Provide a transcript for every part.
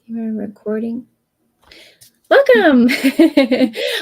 You are recording. Welcome.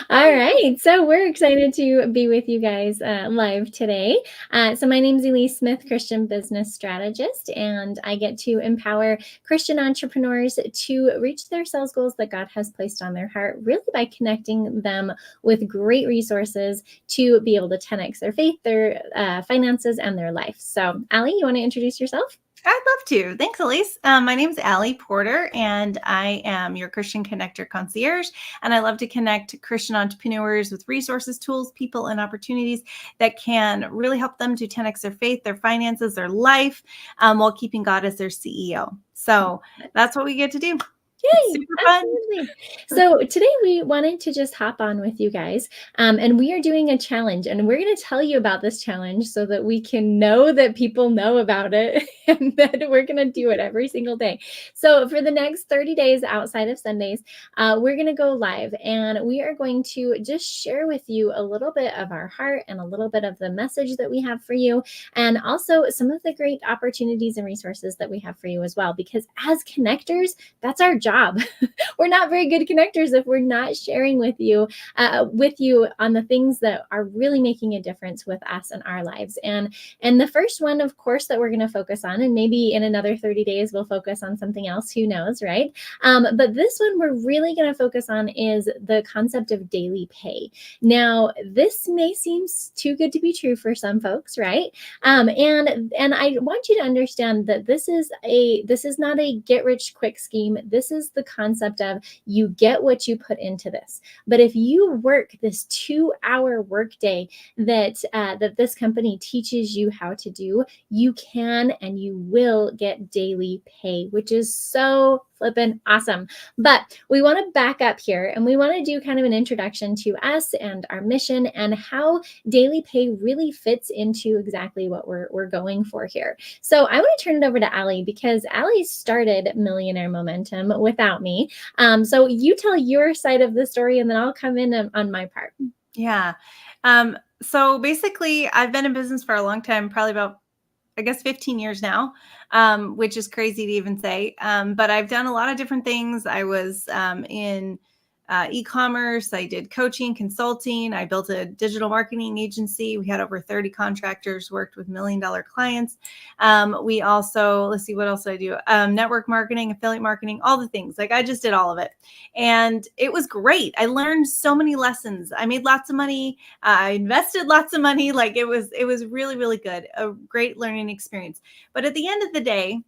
All right. So we're excited to be with you guys live today. So my name is Elise Smith, Christian business strategist, and I get to empower Christian entrepreneurs to reach their sales goals that God has placed on their heart, really by connecting them with great resources to be able to 10x their faith, their finances, and their life. So Allie, you want to introduce yourself? I'd love to. Thanks, Elise. My name is Allie Porter, and I am your Christian Connector Concierge. And I love to connect Christian entrepreneurs with resources, tools, people, and opportunities that can really help them to 10x their faith, their finances, their life, while keeping God as their CEO. So that's what we get to do. Yay! Super fun. Absolutely. So today we wanted to just hop on with you guys, and we are doing a challenge, and we're going to tell you about this challenge so that we can know that people know about it and that we're going to do it every single day. So for the next 30 days outside of Sundays, we're going to go live, and we are going to just share with you a little bit of our heart and a little bit of the message that we have for you, and also some of the great opportunities and resources that we have for you as well, because as connectors, that's our job. We're not very good connectors if we're not sharing with you on the things that are really making a difference with us and our lives. And the first one, of course, that we're going to focus on, and maybe in another 30 days we'll focus on something else, who knows, right? But this one we're really going to focus on is the concept of daily pay. Now, this may seem too good to be true for some folks, right? And I want you to understand that this is not a get rich quick scheme. This is the concept of you get what you put into this. But if you work this 2-hour workday that this company teaches you how to do, you can and you will get daily pay, which is so flippin' awesome. But we want to back up here, and we want to do kind of an introduction to us and our mission and how daily pay really fits into exactly what we're going for here. So I want to turn it over to Allie, because Allie started Millionaire Momentum without me. So you tell your side of the story, and then I'll come in on my part. Yeah. So basically, I've been in business for a long time, probably about, I guess, 15 years now, which is crazy to even say. But I've done a lot of different things. I was in e-commerce. I did coaching, consulting. I built a digital marketing agency. We had over 30 contractors, worked with $1 million clients. We also, let's see, what else did I do? Network marketing, affiliate marketing, all the things. Like, I just did all of it. And it was great. I learned so many lessons. I made lots of money. I invested lots of money. Like, it was really, really good. A great learning experience. But at the end of the day,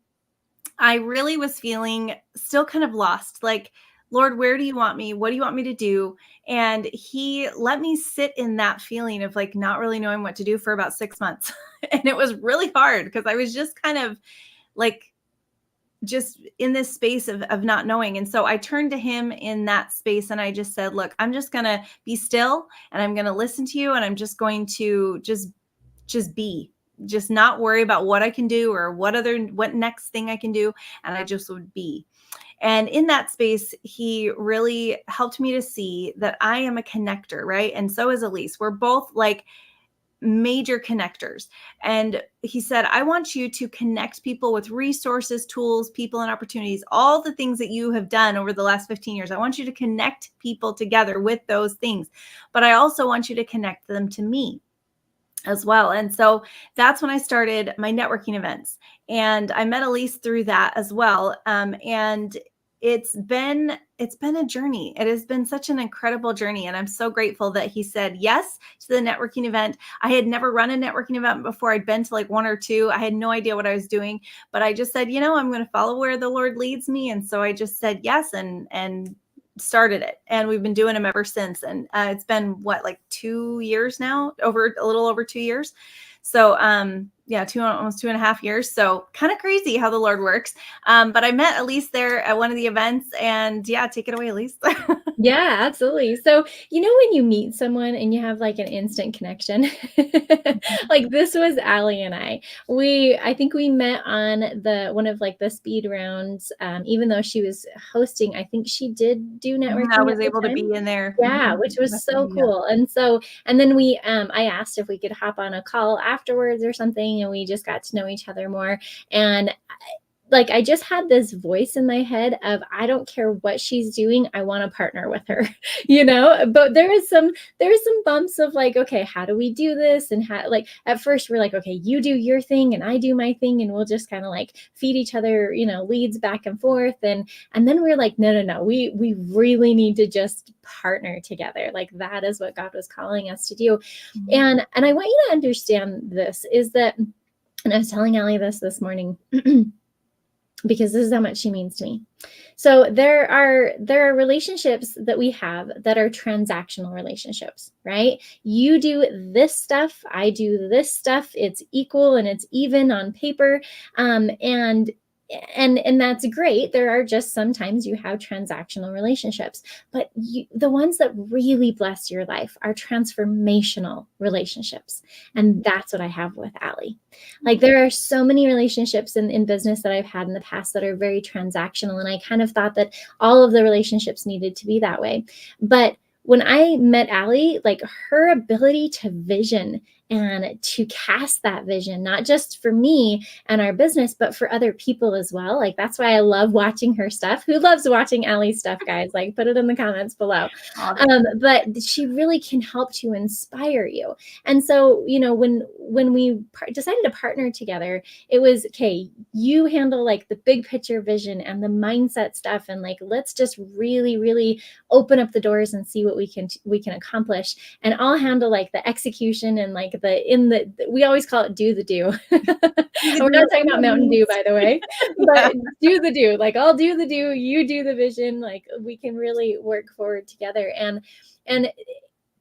I really was feeling still kind of lost. Like, Lord, where do you want me? What do you want me to do? And he let me sit in that feeling of like not really knowing what to do for about 6 months. And it was really hard because I was just kind of like just in this space of not knowing. And so I turned to him in that space and I just said, look, I'm just going to be still and I'm going to listen to you. And I'm just going to just be, just not worry about what I can do or what next thing I can do. And I just would be. And in that space, he really helped me to see that I am a connector, right? And so is Elise. We're both like major connectors. And he said, I want you to connect people with resources, tools, people, and opportunities, all the things that you have done over the last 15 years. I want you to connect people together with those things. But I also want you to connect them to me as well. And so that's when I started my networking events. And I met Elise through that as well. And it's been a journey. It has been such an incredible journey. And I'm so grateful that he said yes to the networking event. I had never run a networking event before. I'd been to like one or two. I had no idea what I was doing, but I just said, I'm going to follow where the Lord leads me. And so I just said yes and started it, and we've been doing them ever since. And it's been like 2 years now, a little over 2 years. So almost 2.5 years. So kind of crazy how the Lord works. But I met Elise there at one of the events, and take it away, Elise. Yeah, absolutely. So, when you meet someone and you have like an instant connection, like this was Allie and I think we met on one of like the speed rounds. Even though she was hosting, I think she did do networking. I was able to be in there. Yeah, which was so cool. And then I asked if we could hop on a call afterwards or something, and we just got to know each other more. And like I just had this voice in my head of, I don't care what she's doing, I want to partner with her, but there is some bumps of like, okay, how do we do this? And how, like, at first we're like, okay, you do your thing and I do my thing, and we'll just kind of like feed each other, leads back and forth. And then we're like, no, no, no, we really need to just partner together. Like that is what God was calling us to do. And I want you to understand this is that, and I was telling Allie this morning, because this is how much she means to me. So there are relationships that we have that are transactional relationships, right? You do this stuff, I do this stuff. It's equal and it's even on paper, and that's great. There are just sometimes you have transactional relationships, but the ones that really bless your life are transformational relationships, and that's what I have with Allie. Like there are so many relationships in business that I've had in the past that are very transactional, and I kind of thought that all of the relationships needed to be that way. But when I met Allie, like her ability to vision and to cast that vision, not just for me and our business, but for other people as well. Like that's why I love watching her stuff. Who loves watching Allie's stuff, guys? Like put it in the comments below. But she really can help to inspire you. And so, when we decided to partner together, it was, okay, you handle like the big picture vision and the mindset stuff. And like, let's just really, really open up the doors and see what we can accomplish. And I'll handle like the execution and like we always call it do the do. We're not talking about Mountain Dew, by the way, but do the do. Like I'll do the do, you do the vision. Like we can really work forward together. And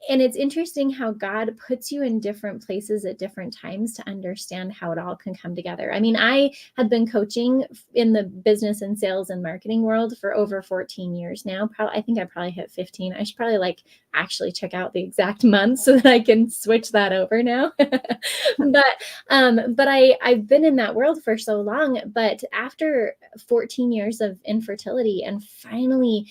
it's interesting how God puts you in different places at different times to understand how it all can come together. I mean, I had been coaching in the business and sales and marketing world for over 14 years now. I think I probably hit 15. I should probably like actually check out the exact month so that I can switch that over now. But I've been in that world for so long. But after 14 years of infertility and finally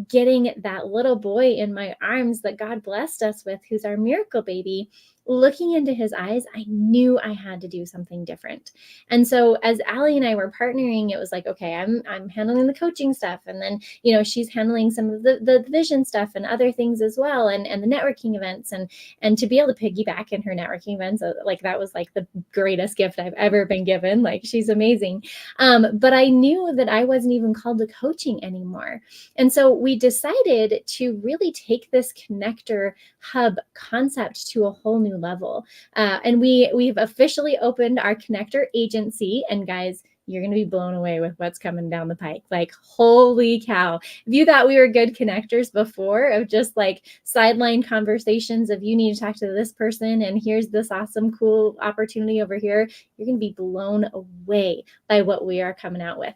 getting that little boy in my arms that God blessed us with, who's our miracle baby, looking into his eyes, I knew I had to do something different. And so as Allie and I were partnering, it was like, okay, I'm handling the coaching stuff. And then, she's handling some of the vision stuff and other things as well. And the networking events and to be able to piggyback in her networking events, like that was like the greatest gift I've ever been given. Like she's amazing. But I knew that I wasn't even called to coaching anymore. And so we decided to really take this connector hub concept to a whole new level. And we've officially opened our connector agency. And guys, you're going to be blown away with what's coming down the pike. Like, holy cow. If you thought we were good connectors before of just like sideline conversations of you need to talk to this person and here's this awesome, cool opportunity over here, you're going to be blown away by what we are coming out with.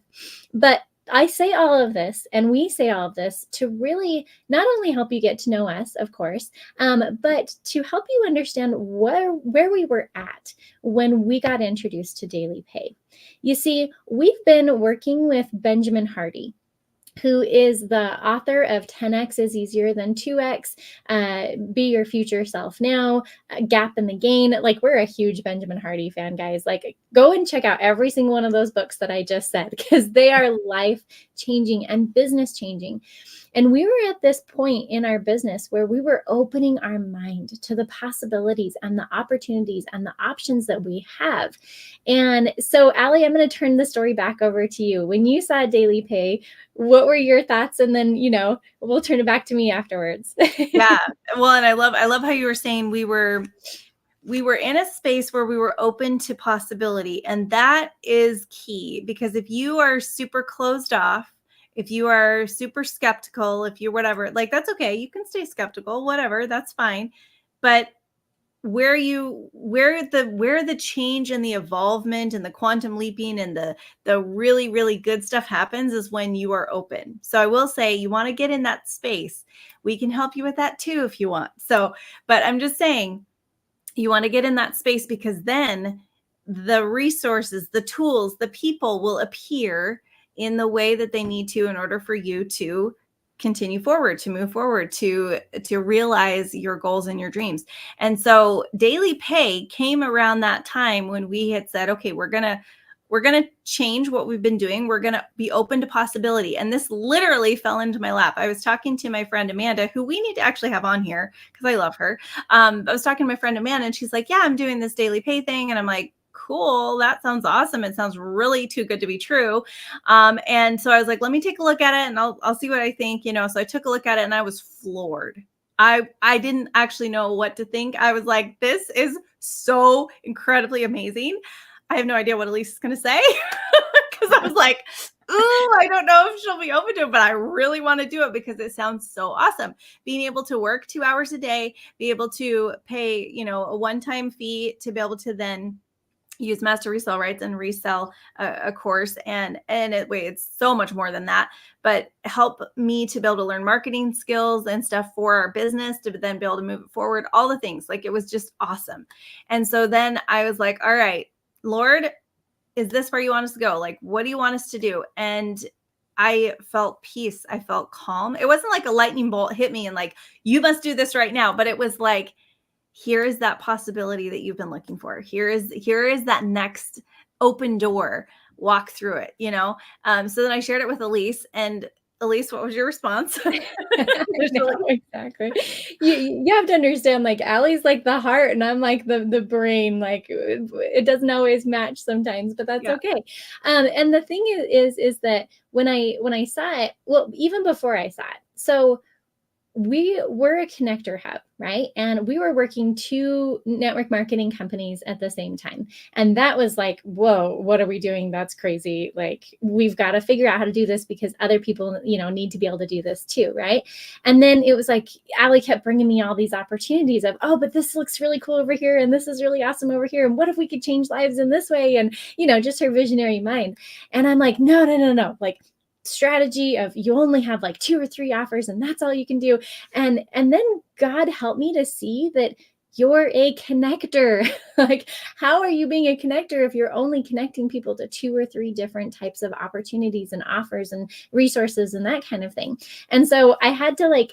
But I say all of this, and we say all of this to really not only help you get to know us, of course, but to help you understand where we were at when we got introduced to Daily Pay. You see, we've been working with Benjamin Hardy, who is the author of 10X is Easier Than 2X, Be Your Future Self Now, Gap in the Gain. Like, we're a huge Benjamin Hardy fan, guys. Like, go and check out every single one of those books that I just said, because they are life-changing and business-changing. And we were at this point in our business where we were opening our mind to the possibilities and the opportunities and the options that we have. And so, Allie, I'm going to turn the story back over to you. When you saw Daily Pay, what were your thoughts? And then, we'll turn it back to me afterwards. Yeah. Well, and I love how you were saying we were in a space where we were open to possibility. And that is key, because if you are super closed off, if you are super skeptical, if you're whatever, like that's okay. You can stay skeptical, whatever, that's fine. But where the change and the evolvement and the quantum leaping and the really, really good stuff happens is when you are open. So I will say, you want to get in that space. We can help you with that too if you want. So, but I'm just saying, you want to get in that space, because then the resources, the tools, the people will appear in the way that they need to in order for you to continue forward, to move forward, to realize your goals and your dreams. And so Daily Pay came around that time when we had said, okay, we're going to we're going to change what we've been doing. We're going to be open to possibility. And this literally fell into my lap. I was talking to my friend Amanda, who we need to actually have on here because I love her. I was talking to my friend Amanda, and she's like, yeah, I'm doing this daily pay thing. And I'm like, cool, that sounds awesome. It sounds really too good to be true. And so I was like, let me take a look at it and I'll see what I think, So I took a look at it and I was floored. I didn't actually know what to think. I was like, this is so incredibly amazing. I have no idea what Elise is going to say because I was like, ooh, I don't know if she'll be open to it, but I really want to do it because it sounds so awesome. Being able to work 2 hours a day, be able to pay, a one-time fee to be able to then use master resale rights and resell a course. It's so much more than that, but help me to be able to learn marketing skills and stuff for our business to then be able to move it forward, all the things. Like, it was just awesome. And so then I was like, all right, Lord, is this where you want us to go? Like, what do you want us to do? And I felt peace. I felt calm. It wasn't like a lightning bolt hit me and like, you must do this right now. But it was like, here is that possibility that you've been looking for. Here is that next open door. Walk through it, So then I shared it with Elise, and Elise, what was your response? No, exactly. You have to understand, like, Allie's like the heart and I'm like the brain. Like, it doesn't always match sometimes, but that's okay. And the thing is that when I saw it, well, even before I saw it, so we were a connector hub, right? And we were working 2 network marketing companies at the same time. And that was like, whoa, what are we doing? That's crazy. Like, we've got to figure out how to do this because other people, need to be able to do this too, right? And then it was like, Allie kept bringing me all these opportunities of, oh, but this looks really cool over here. And this is really awesome over here. And what if we could change lives in this way? And, just her visionary mind. And I'm like, no. Like, strategy of you only have like 2 or 3 offers and that's all you can do. And then God helped me to see that you're a connector. Like, how are you being a connector if you're only connecting people to 2 or 3 different types of opportunities and offers and resources and that kind of thing? And so I had to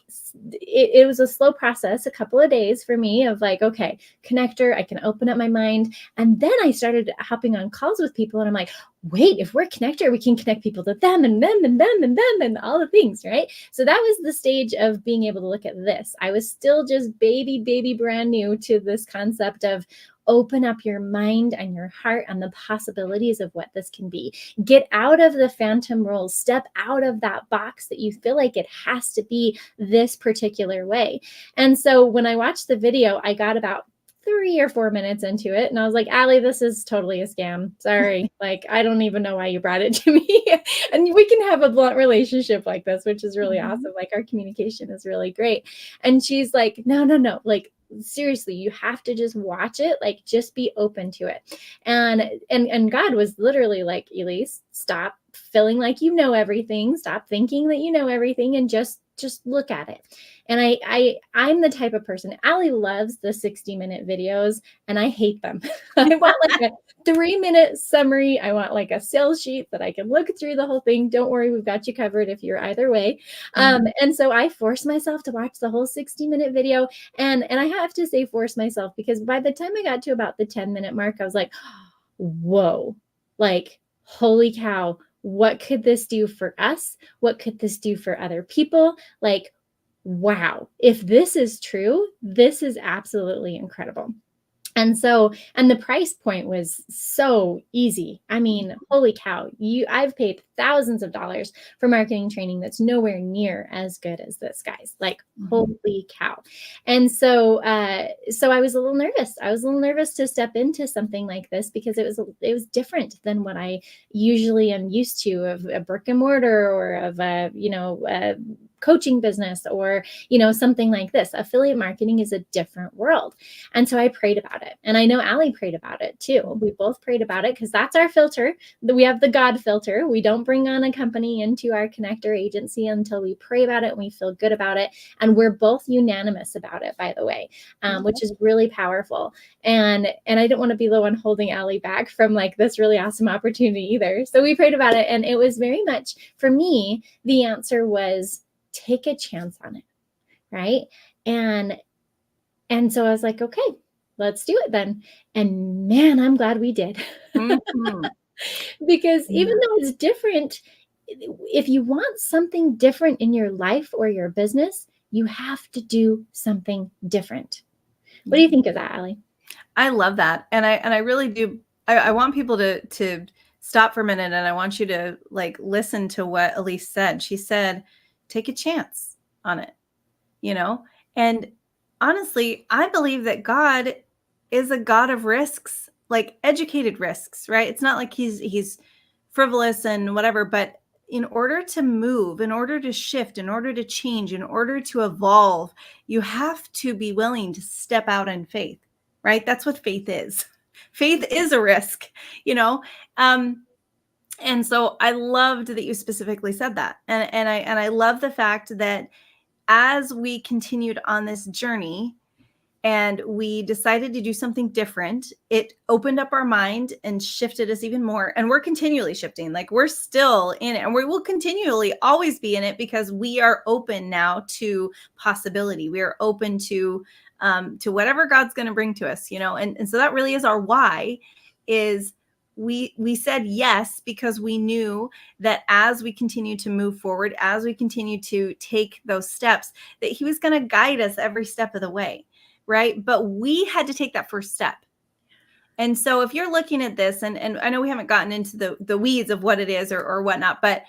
it was a slow process, a couple of days for me of like, okay, connector, I can open up my mind. And then I started hopping on calls with people and I'm like, wait, if we're a connector, we can connect people to them and them and them and them and all the things, right? So that was the stage of being able to look at this. I was still just baby brand new to this concept of open up your mind and your heart and the possibilities of what this can be. Get out of the phantom roles, step out of that box that you feel like it has to be this particular way. And so when I watched the video, I got about 3 or 4 minutes into it. And I was like, Allie, this is totally a scam. Sorry. Like, I don't even know why you brought it to me. And we can have a blunt relationship like this, which is really awesome. Like, our communication is really great. And she's like, no. Like, seriously, you have to just watch it. Like, just be open to it. And God was literally like, Elise, stop feeling like you know everything. Stop thinking that you know everything and just look at it. And I'm the type of person, Allie loves the 60-minute videos and I hate them. I want like a 3-minute summary. I want like a sales sheet that I can look through the whole thing. Don't worry, we've got you covered if you're either way. And so I force myself to watch the whole 60-minute video. And I have to say force myself because by the time I got to about the 10-minute mark, I was like, whoa, like, holy cow. What could this do for us? What could this do for other people? Like, wow, if this is true, this is absolutely incredible. And the price point was so easy. I mean, holy cow, I've paid thousands of dollars for marketing training that's nowhere near as good as this, guys. Like, holy cow. And so I was a little nervous. I was a little nervous to step into something like this because it was different than what I usually am used to of a brick and mortar or of a coaching business or, something like this. Affiliate marketing is a different world. And so I prayed about it. And I know Allie prayed about it too. We both prayed about it because that's our filter. We have the God filter. We don't bring on a company into our connector agency until we pray about it and we feel good about it. And we're both unanimous about it, by the way, which is really powerful. And I didn't want to be the one holding Allie back from like this really awesome opportunity either. So we prayed about it. And it was very much, for me, the answer was take a chance on it. Right. And so I was like, okay, let's do it then. And man, I'm glad we did. Because even Yeah. though it's different, if you want something different in your life or your business, you have to do something different. What do Yeah. you think of that, Allie? I love that. And I really do. I want people to stop for a minute, and I want you to like listen to what Elise said. She said, take a chance on it, you know? And honestly, I believe that God is a God of risks, like educated risks, right? It's not like he's frivolous and whatever, but in order to move, in order to shift, in order to change, in order to evolve, you have to be willing to step out in faith, right? That's what faith is. Faith is a risk, you know? Um, and so I loved that you specifically said that. And I love the fact that as we continued on this journey and we decided to do something different, it opened up our mind and shifted us even more. And we're continually shifting. Like we're still in it, and we will continually always be in it because we are open now to possibility. We are open to whatever God's going to bring to us, you know. And so that really is our why. Is we said yes because we knew that as we continue to move forward, as we continue to take those steps, that He was going to guide us every step of the way, right? But we had to take that first step. And so if you're looking at this, and I know we haven't gotten into the weeds of what it is or whatnot, but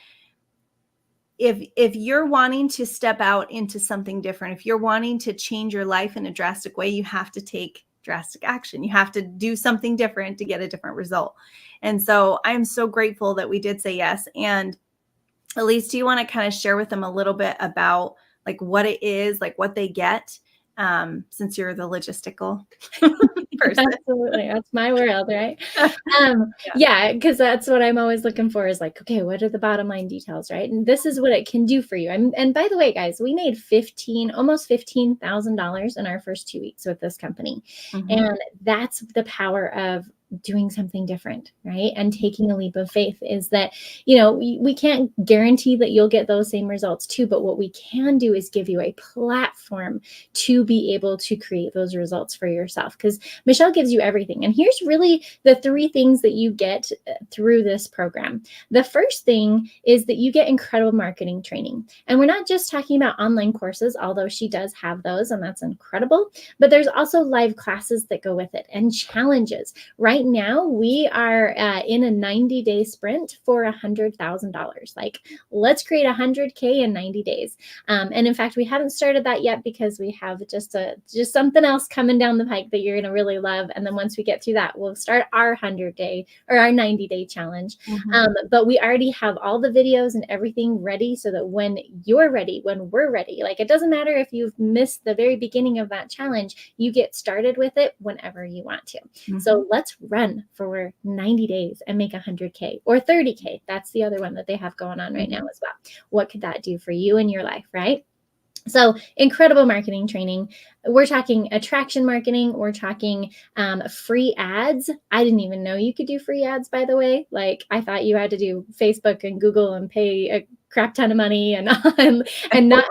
if you're wanting to step out into something different, if you're wanting to change your life in a drastic way, you have to take drastic action. You have to do something different to get a different result. And so I'm so grateful that we did say yes. And Elise, do you want to kind of share with them a little bit about like what it is, like what they get, since you're the logistical person? Absolutely. That's my world, right? Yeah. Yeah, because that's what I'm always looking for is like, okay, what are the bottom line details, right? And this is what it can do for you. And by the way, guys, we made almost $15,000 in our first 2 weeks with this company. Mhm. And that's the power of doing something different, right? And taking a leap of faith is that, we can't guarantee that you'll get those same results too, but what we can do is give you a platform to be able to create those results for yourself, because Michelle gives you everything. And here's really the 3 things that you get through this program. The first thing is that you get incredible marketing training. And we're not just talking about online courses, although she does have those, and that's incredible, but there's also live classes that go with it and challenges. Right now, we are in a 90-day sprint for $100,000. Like, let's create 100K in 90 days. And in fact, we haven't started that yet because we have just something else coming down the pike that you're going to really love. And then once we get through that, we'll start our 100-day or our 90-day challenge. But we already have all the videos and everything ready so that when you're ready, when we're ready, like it doesn't matter if you've missed the very beginning of that challenge, you get started with it whenever you want to. So let's run for 90 days and make 100K or 30K. That's the other one that they have going on right now as well. What could that do for you in your life, right? So incredible marketing training. We're talking attraction marketing. We're talking free ads. I didn't even know you could do free ads, by the way. Like I thought you had to do Facebook and Google and pay a crap ton of money and not,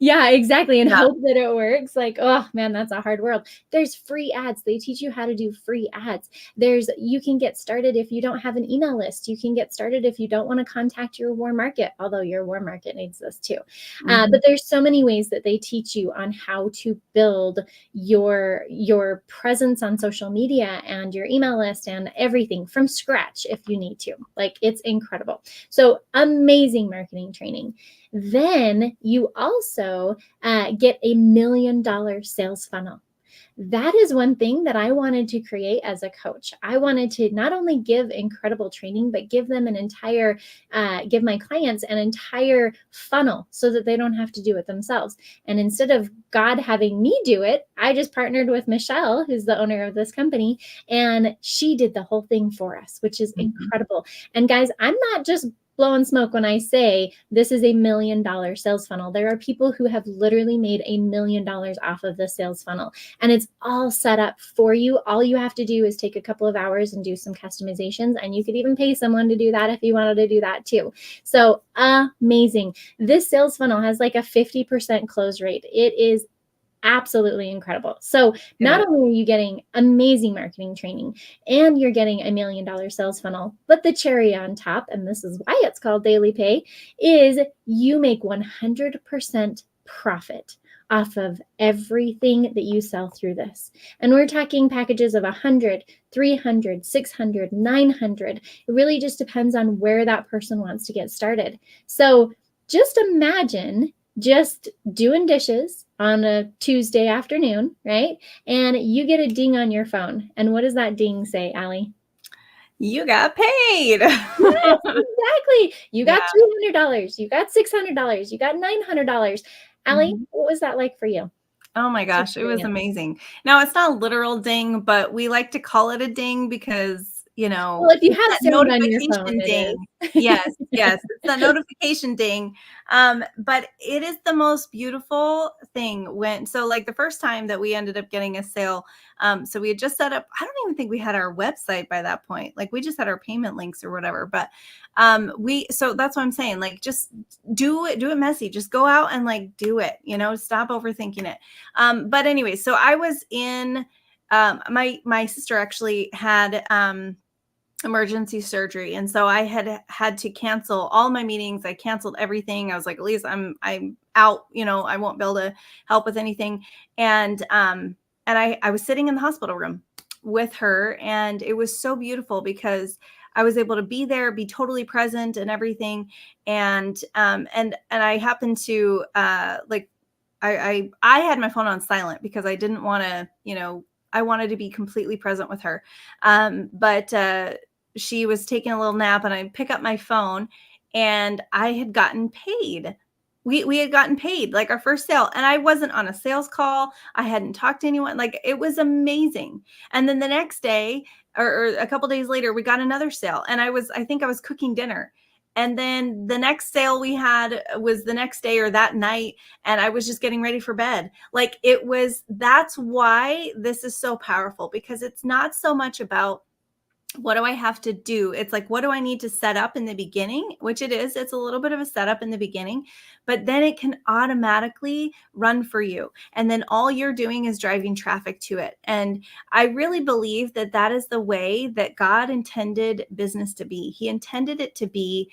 yeah, exactly. And hope that it works. Like, oh man, that's a hard world. There's free ads. They teach you how to do free ads. You can get started if you don't have an email list. You can get started if you don't want to contact your warm market, although your warm market needs this too. But there's so many ways that they teach you on how to build your presence on social media and your email list and everything from scratch if you need to. Like, it's incredible. So amazing marketing training. Then you also get a $1 million sales funnel. That is one thing that I wanted to create as a coach. I wanted to not only give incredible training, but give them give my clients an entire funnel so that they don't have to do it themselves. And instead of God having me do it, I just partnered with Michelle, who's the owner of this company, and she did the whole thing for us, which is incredible. And guys, I'm not just blowing smoke when I say this is a $1 million sales funnel. There are people who have literally made $1 million off of the sales funnel, and it's all set up for you. All you have to do is take a couple of hours and do some customizations, and you could even pay someone to do that if you wanted to do that too. So amazing. This sales funnel has like a 50% close rate. It is absolutely incredible. So It not is. only are you getting amazing marketing training and you're getting a $1 million sales funnel, but the cherry on top, and this is why it's called Daily Pay, is you make 100% profit off of everything that you sell through this. And we're talking packages of 100, 300, 600, 900. It really just depends on where that person wants to get started. So just imagine just doing dishes on a Tuesday afternoon, right? And you get a ding on your phone. And what does that ding say, Allie? You got paid. Yes, exactly. You got Yeah. $300, you got $600, you got $900. Allie, Mhm. what was that like for you? Oh my What's your gosh, it was experience? amazing. Now, it's not a literal ding, but we like to call it a ding because, Well, if you it's have that sound on your phone, notification it ding. is. Yes, yes, it's that notification ding. But it is the most beautiful thing like the first time that we ended up getting a sale, so we had just set up, I don't even think we had our website by that point. Like we just had our payment links or whatever. But so that's what I'm saying. Like just do it messy. Just go out and like do it, stop overthinking it. But anyway, so I was in my sister actually had emergency surgery, and so I had to cancel all my meetings. I canceled everything. I was like, at least I'm out, I won't be able to help with anything. And I was sitting in the hospital room with her, and it was so beautiful because I was able to be there, be totally present and everything. And I happened to like I had my phone on silent because I didn't want to, I wanted to be completely present with her. But she was taking a little nap, and I pick up my phone, and I had gotten paid. We had gotten paid, like our first sale, and I wasn't on a sales call. I hadn't talked to anyone. Like it was amazing. And then the next day, or a couple days later, we got another sale, and I think I was cooking dinner. And then the next sale we had was the next day or that night, and I was just getting ready for bed. Like that's why this is so powerful, because it's not so much about what do I have to do? It's like, what do I need to set up in the beginning? Which it is. It's a little bit of a setup in the beginning, but then it can automatically run for you. And then all you're doing is driving traffic to it. And I really believe that that is the way that God intended business to be. He intended it to be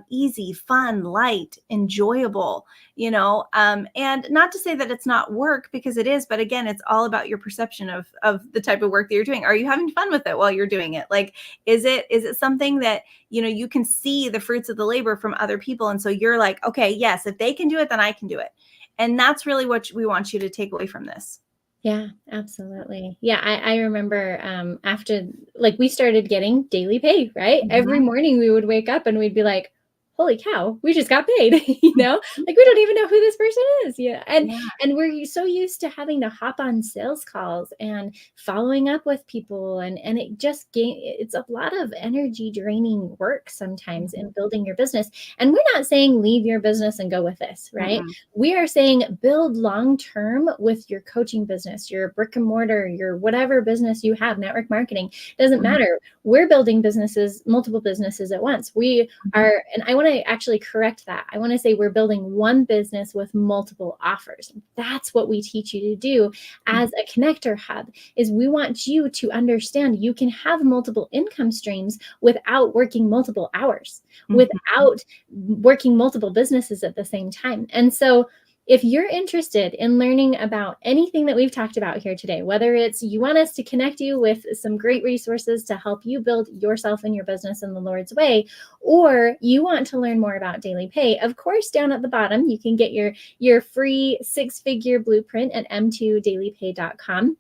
easy, fun, light, enjoyable, and not to say that it's not work, because it is, but again, it's all about your perception of the type of work that you're doing. Are you having fun with it while you're doing it? Like, is it something that, you can see the fruits of the labor from other people, and so you're like, okay, yes, if they can do it, then I can do it. And that's really what we want you to take away from this. Yeah, absolutely. Yeah, I remember after like we started getting daily pay, right? Every Mhm. morning we would wake up and we'd be like, holy cow, we just got paid, like we don't even know who this person is. Yeah. Yeah. And we're so used to having to hop on sales calls and following up with people, and it's a lot of energy draining work sometimes Mhm. in building your business. And we're not saying leave your business and go with this, right? Mm-mm. We are saying build long term with your coaching business, your brick and mortar, your whatever business you have, network marketing, doesn't Mhm. matter. We're building businesses, multiple businesses at once. We Mhm. are, and I want to actually correct that. I want to say we're building one business with multiple offers. That's what we teach you to do as a connector hub, is we want you to understand you can have multiple income streams without working multiple hours, Mhm. without working multiple businesses at the same time. And so if you're interested in learning about anything that we've talked about here today, whether it's you want us to connect you with some great resources to help you build yourself and your business in the Lord's way, or you want to learn more about daily pay, of course, down at the bottom, you can get your free 6-figure blueprint at m2dailypay.com,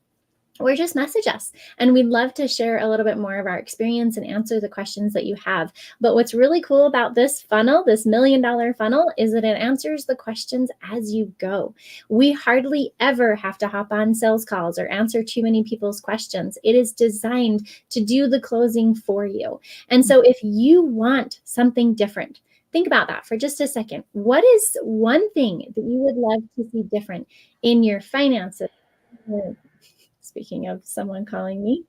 or just message us. And we'd love to share a little bit more of our experience and answer the questions that you have. But what's really cool about this funnel, this $1 million funnel, is that it answers the questions as you go. We hardly ever have to hop on sales calls or answer too many people's questions. It is designed to do the closing for you. And so if you want something different, think about that for just a second. What is one thing that you would love to see different in your finances? Speaking of someone calling me,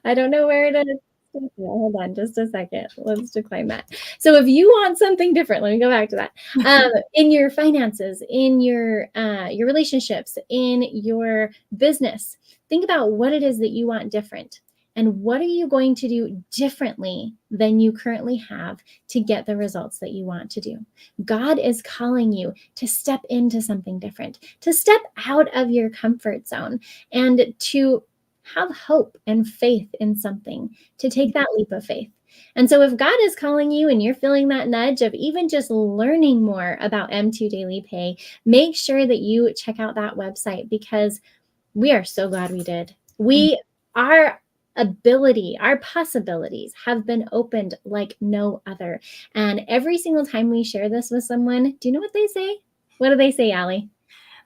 I don't know where to Hold on just a second. Let's decline that. So if you want something different, let me go back to that. In your finances, in your relationships, in your business, think about what it is that you want different. And what are you going to do differently than you currently have to get the results that you want to do? God is calling you to step into something different, to step out of your comfort zone, and to have hope and faith in something, to take that leap of faith. And so if God is calling you and you're feeling that nudge of even just learning more about M2 Daily Pay, make sure that you check out that website, because we are so glad we did. Our ability, our possibilities have been opened like no other. And every single time we share this with someone, do you know what they say? What do they say, Allie?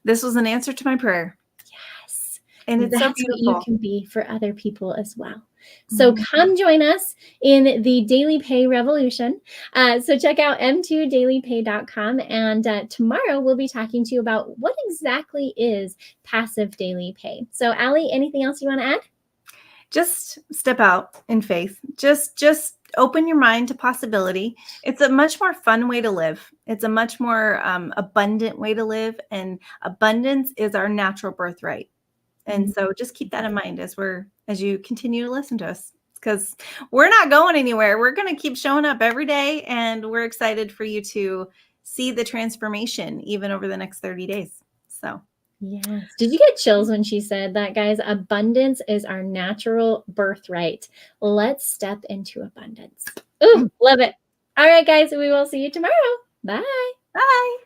This was an answer to my prayer. Yes. And it's so That's what you beautiful. can be for other people as well. So come join us in the Daily Pay revolution. So check out m2dailypay.com. And tomorrow we'll be talking to you about what exactly is passive daily pay. So Allie, anything else you want to add? Just step out in faith. Just open your mind to possibility. It's a much more fun way to live. It's a much more abundant way to live. And abundance is our natural birthright. And so just keep that in mind as you continue to listen to us, because we're not going anywhere. We're going to keep showing up every day, and we're excited for you to see the transformation even over the next 30 days. So yes. Did you get chills when she said that, guys? Abundance is our natural birthright. Let's step into abundance. Ooh, love it. All right, guys, we will see you tomorrow. Bye. bye.